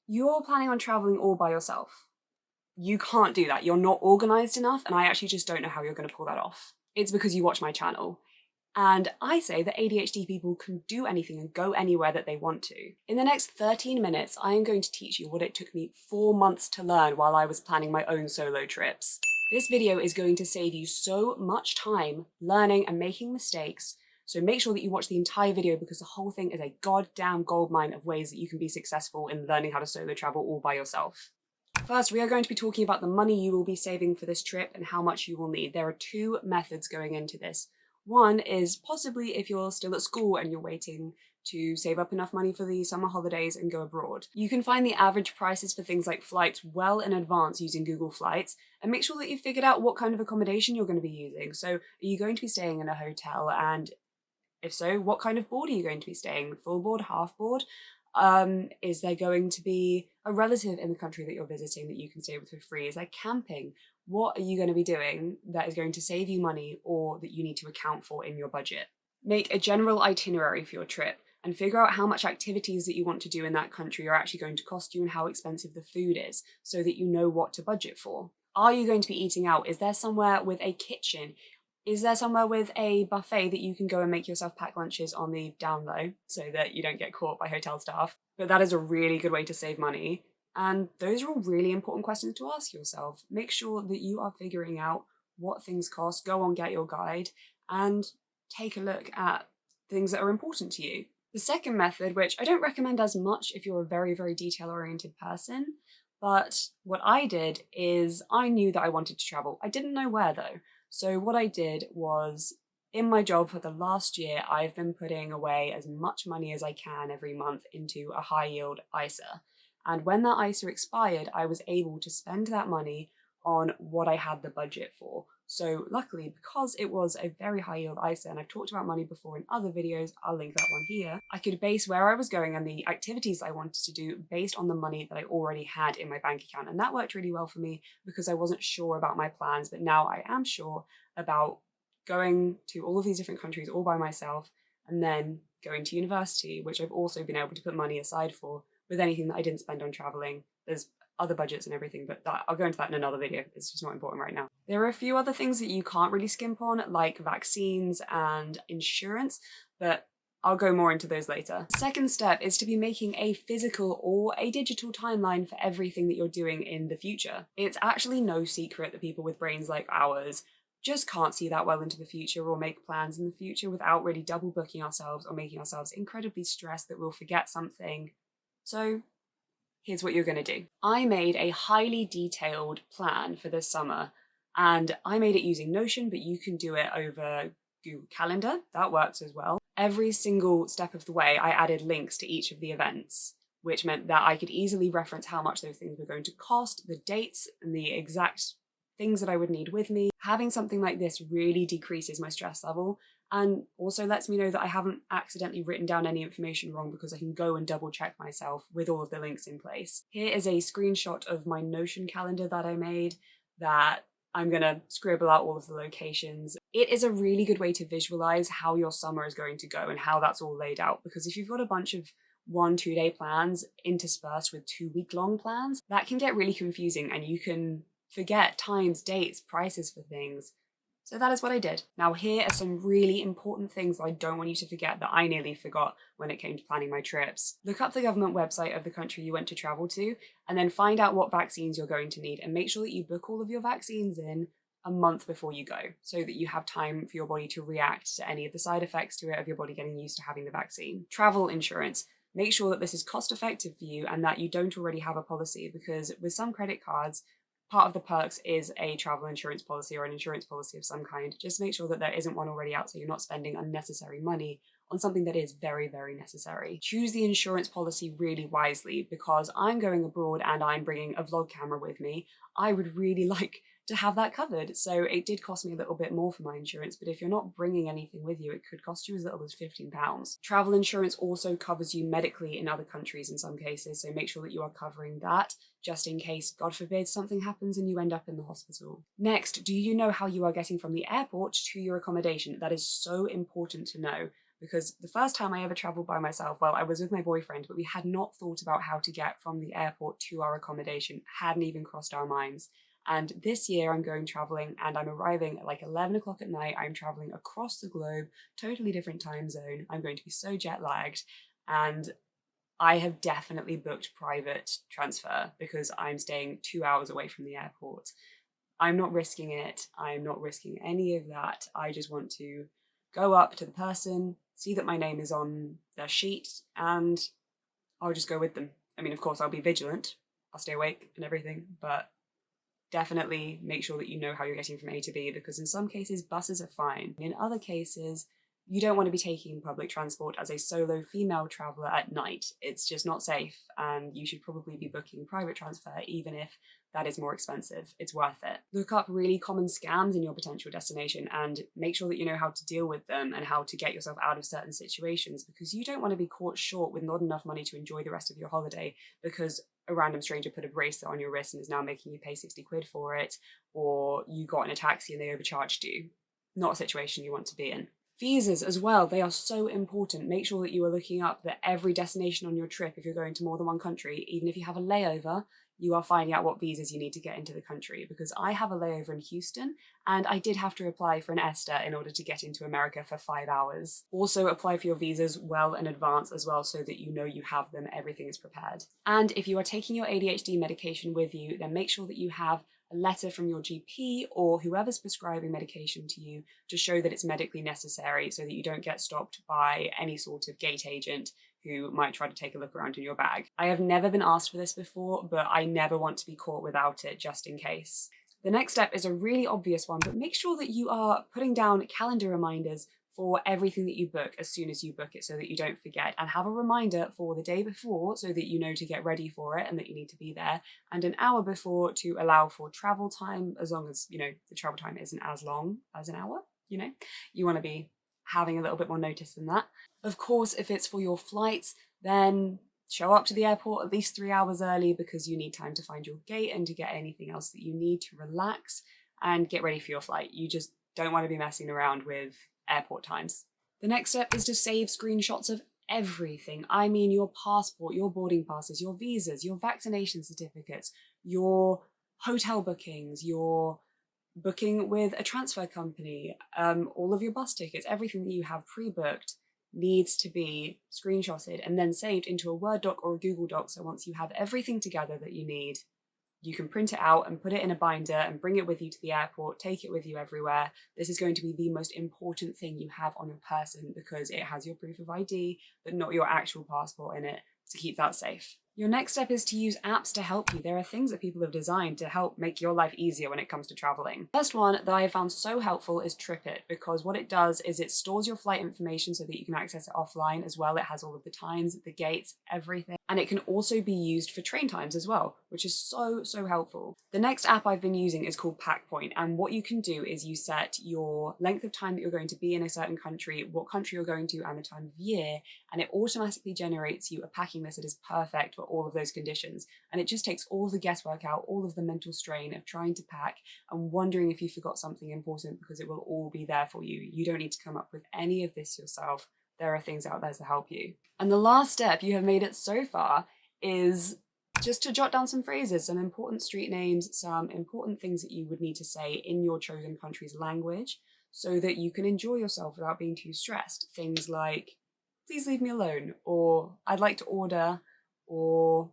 You're planning on traveling all by yourself. You can't do that. You're not organized enough, and I actually just don't know how you're going to pull that off. It's because you watch my channel. And I say that ADHD people can do anything and go anywhere that they want to. In the next 13 minutes, I am going to teach you what it took me 4 months to learn while I was planning my own solo trips. This video is going to save you so much time learning and making mistakes, so make sure that you watch the entire video because the whole thing is a goddamn goldmine of ways that you can be successful in learning how to solo travel all by yourself. First, we are going to be talking about the money you will be saving for this trip and how much you will need. There are 2 methods going into this. One is possibly if you're still at school and you're waiting to save up enough money for the summer holidays and go abroad. You can find the average prices for things like flights well in advance using Google Flights, and make sure that you've figured out what kind of accommodation you're going to be using. So are you going to be staying in a hotel, and if so, what kind of board are you going to be staying? Full board, half board? Is there going to be a relative in the country that you're visiting that you can stay with for free? Is there camping? What are you going to be doing that is going to save you money or that you need to account for in your budget? Make a general itinerary for your trip and figure out how much activities that you want to do in that country are actually going to cost you and how expensive the food is so that you know what to budget for. Are you going to be eating out? Is there somewhere with a kitchen? Is there somewhere with a buffet that you can go and make yourself pack lunches on the down low so that you don't get caught by hotel staff? But that is a really good way to save money. And those are all really important questions to ask yourself. Make sure that you are figuring out what things cost, go on, get your guide, and take a look at things that are important to you. The second method, which I don't recommend as much if you're a very, very detail-oriented person, but what I did is I knew that I wanted to travel. I didn't know where though. So what I did was, in my job for the last year, I've been putting away as much money as I can every month into a high yield ISA. And when that ISA expired, I was able to spend that money on what I had the budget for. So luckily, because it was a very high yield ISA, and I've talked about money before in other videos, I'll link that one here, I could base where I was going and the activities I wanted to do based on the money that I already had in my bank account. And that worked really well for me because I wasn't sure about my plans, but now I am sure about going to all of these different countries all by myself and then going to university, which I've also been able to put money aside for with anything that I didn't spend on traveling. There's other budgets and everything, but I'll go into that in another video. It's just not important right now. There are a few other things that you can't really skimp on, like vaccines and insurance, but I'll go more into those later. The second step is to be making a physical or a digital timeline for everything that you're doing in the future. It's actually no secret that people with brains like ours just can't see that well into the future or make plans in the future without really double booking ourselves or making ourselves incredibly stressed that we'll forget something. So here's what you're going to do. I made a highly detailed plan for this summer, and I made it using Notion, but you can do it over Google Calendar. That works as well. Every single step of the way, I added links to each of the events, which meant that I could easily reference how much those things were going to cost, the dates, and the exact things that I would need with me. Having something like this really decreases my stress level and also lets me know that I haven't accidentally written down any information wrong because I can go and double check myself with all of the links in place. Here is a screenshot of my Notion calendar that I made that I'm gonna scribble out all of the locations. It is a really good way to visualize how your summer is going to go and how that's all laid out, because if you've got a bunch of 1-2 day plans interspersed with 2-week-long plans, that can get really confusing and you can forget times, dates, prices for things. So that is what I did. Now here are some really important things that I don't want you to forget that I nearly forgot when it came to planning my trips. Look up the government website of the country you want to travel to and then find out what vaccines you're going to need and make sure that you book all of your vaccines in a month before you go so that you have time for your body to react to any of the side effects to it of your body getting used to having the vaccine. Travel insurance. Make sure that this is cost effective for you and that you don't already have a policy, because with some credit cards, part of the perks is a travel insurance policy or an insurance policy of some kind. Just make sure that there isn't one already out so you're not spending unnecessary money on something that is very, very necessary. Choose the insurance policy really wisely, because I'm going abroad and I'm bringing a vlog camera with me. I would really like to have that covered. So it did cost me a little bit more for my insurance, but if you're not bringing anything with you, it could cost you as little as £15. Travel insurance also covers you medically in other countries in some cases, so make sure that you are covering that just in case, God forbid, something happens and you end up in the hospital. Next, do you know how you are getting from the airport to your accommodation? That is so important to know. because the first time I ever travelled by myself, well, I was with my boyfriend, but we had not thought about how to get from the airport to our accommodation, hadn't even crossed our minds. And this year I'm going travelling and I'm arriving at like 11 o'clock at night. I'm travelling across the globe, totally different time zone. I'm going to be so jet lagged. And I have definitely booked private transfer because I'm staying 2 hours away from the airport. I'm not risking it. I'm not risking any of that. I just want to go up to the person, see that my name is on their sheet, and I'll just go with them. I mean, of course, I'll be vigilant. I'll stay awake and everything, but definitely make sure that you know how you're getting from A to B, because in some cases, buses are fine. In other cases, you don't want to be taking public transport as a solo female traveller at night. It's just not safe, and you should probably be booking private transfer, even if that is more expensive. It's worth it. Look up really common scams in your potential destination and make sure that you know how to deal with them and how to get yourself out of certain situations, because you don't want to be caught short with not enough money to enjoy the rest of your holiday because a random stranger put a bracelet on your wrist and is now making you pay 60 quid for it, or you got in a taxi and they overcharged you. Not a situation you want to be in. Visas as well, they are so important. Make sure that you are looking up that every destination on your trip, if you're going to more than one country, even if you have a layover, you are finding out what visas you need to get into the country, because I have a layover in Houston and I did have to apply for an ESTA in order to get into America for 5 hours. Also apply for your visas well in advance as well so that you know you have them, everything is prepared. And if you are taking your ADHD medication with you, then make sure that you have a letter from your GP or whoever's prescribing medication to you to show that it's medically necessary so that you don't get stopped by any sort of gate agent who might try to take a look around in your bag. I have never been asked for this before, but I never want to be caught without it, just in case. The next step is a really obvious one, but make sure that you are putting down calendar reminders for everything that you book as soon as you book it so that you don't forget, and have a reminder for the day before so that you know to get ready for it and that you need to be there, and an hour before to allow for travel time, as long as, you know, the travel time isn't as long as an hour, you know. You want to be having a little bit more notice than that. Of course, if it's for your flights, then show up to the airport at least 3 hours early because you need time to find your gate and to get anything else that you need to relax and get ready for your flight. You just don't want to be messing around with airport times. The next step is to save screenshots of everything. I mean, your passport, your boarding passes, your visas, your vaccination certificates, your hotel bookings, your booking with a transfer company, all of your bus tickets, everything that you have pre-booked needs to be screenshotted and then saved into a Word doc or a Google Doc. So once you have everything together that you need, you can print it out and put it in a binder and bring it with you to the airport, take it with you everywhere. This is going to be the most important thing you have on your person because it has your proof of ID, but not your actual passport in it, to keep that safe. Your next step is to use apps to help you. There are things that people have designed to help make your life easier when it comes to traveling. First one that I have found so helpful is TripIt, because what it does is it stores your flight information so that you can access it offline as well. It has all of the times, the gates, everything. And it can also be used for train times as well, which is so helpful. The next app I've been using is called PackPoint, and what you can do is you set your length of time that you're going to be in a certain country, what country you're going to, and the time of year, and it automatically generates you a packing list that is perfect for all of those conditions. And it just takes all the guesswork out, all of the mental strain of trying to pack and wondering if you forgot something important, because it will all be there for you. You don't need to come up with any of this yourself. There are things out there to help you. And the last step, you have made it so far, is just to jot down some phrases, some important street names, some important things that you would need to say in your chosen country's language so that you can enjoy yourself without being too stressed. Things like, please leave me alone, or I'd like to order, or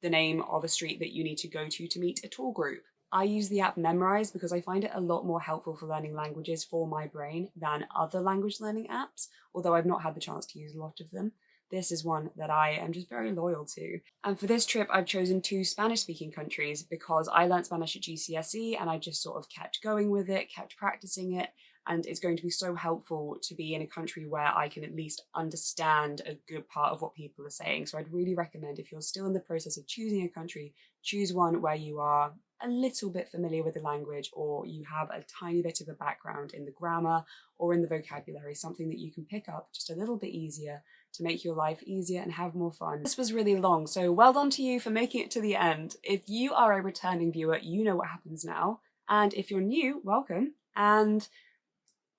the name of a street that you need to go to meet a tour group. I use the app Memrise because I find it a lot more helpful for learning languages for my brain than other language learning apps, although I've not had the chance to use a lot of them. This is one that I am just very loyal to. And for this trip, I've chosen 2 Spanish-speaking countries because I learnt Spanish at GCSE and I just sort of kept going with it, kept practicing it, and it's going to be so helpful to be in a country where I can at least understand a good part of what people are saying. So I'd really recommend, if you're still in the process of choosing a country, choose one where you are a little bit familiar with the language, or you have a tiny bit of a background in the grammar or in the vocabulary, something that you can pick up just a little bit easier to make your life easier and have more fun. This was really long, so well done to you for making it to the end. If you are a returning viewer, you know what happens now. And if you're new, welcome. And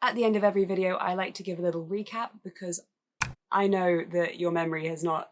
At the end of every video, I like to give a little recap because I know that your memory has not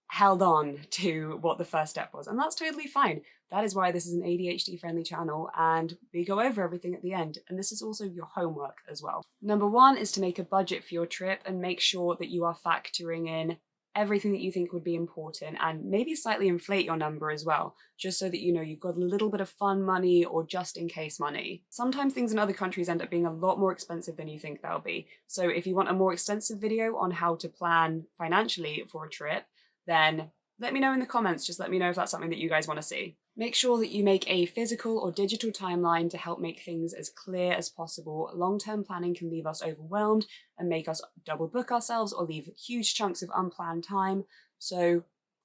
held on to what the first step was, and that's totally fine. That is why this is an ADHD friendly channel, and we go over everything at the end, and this is also your homework as well. Number one is to make a budget for your trip and make sure that you are factoring in everything that you think would be important, and maybe slightly inflate your number as well, just so that you know you've got a little bit of fun money or just in case money. Sometimes things in other countries end up being a lot more expensive than you think they'll be, so if you want a more extensive video on how to plan financially for a trip, then let me know in the comments. Just let me know if that's something that you guys want to see. Make sure that you make a physical or digital timeline to help make things as clear as possible. Long-term planning can leave us overwhelmed and make us double book ourselves or leave huge chunks of unplanned time. So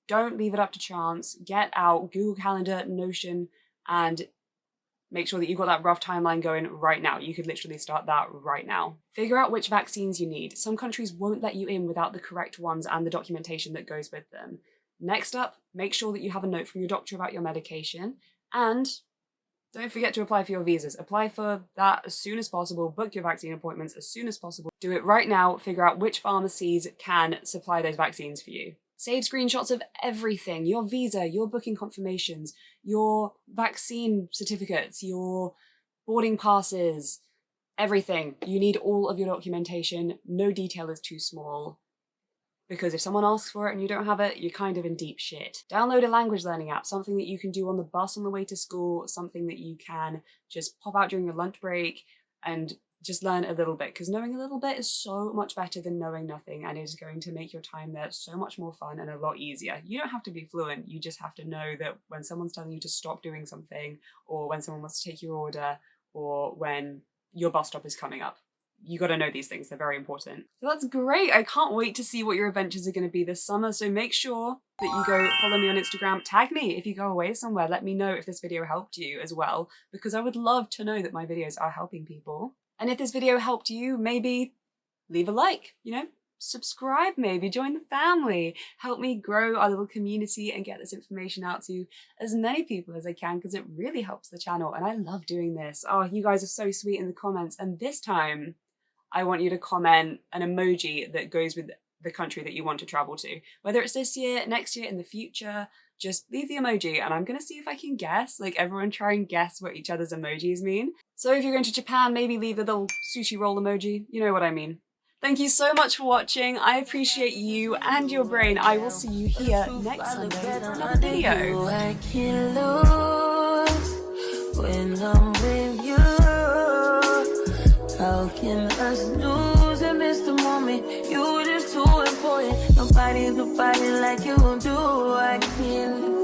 don't leave it up to chance. Get out Google Calendar, Notion, and make sure that you've got that rough timeline going right now. You could literally start that right now. Figure out which vaccines you need. Some countries won't let you in without the correct ones and the documentation that goes with them. Next up, make sure that you have a note from your doctor about your medication, and don't forget to apply for your visas. Apply for that as soon as possible, book your vaccine appointments as soon as possible. Do it right now, figure out which pharmacies can supply those vaccines for you. Save screenshots of everything, your visa, your booking confirmations, your vaccine certificates, your boarding passes, everything. You need all of your documentation. No detail is too small, because if someone asks for it and you don't have it, you're kind of in deep shit. Download a language learning app, something that you can do on the bus on the way to school, something that you can just pop out during your lunch break and just learn a little bit, because knowing a little bit is so much better than knowing nothing, and it is going to make your time there so much more fun and a lot easier. You don't have to be fluent, you just have to know that when someone's telling you to stop doing something, or when someone wants to take your order, or when your bus stop is coming up. You gotta know these things, they're very important. So that's great, I can't wait to see what your adventures are gonna be this summer, so make sure that you go follow me on Instagram, tag me if you go away somewhere, let me know if this video helped you as well, because I would love to know that my videos are helping people. And if this video helped you, maybe leave a like, subscribe maybe, join the family, help me grow our little community and get this information out to as many people as I can, because it really helps the channel and I love doing this. Oh, you guys are so sweet in the comments, and this time I want you to comment an emoji that goes with the country that you want to travel to. Whether it's this year, next year, in the future, just leave the emoji and I'm gonna see if I can guess, like everyone try and guess what each other's emojis mean. So if you're going to Japan, maybe leave the little sushi roll emoji, you know what I mean. Thank you so much for watching, I appreciate you and your brain. I will see you here next Sunday for another video. I can't lose when I'm with you. How can us lose and miss the moment? You're just too important. Nobody's like you do. I can't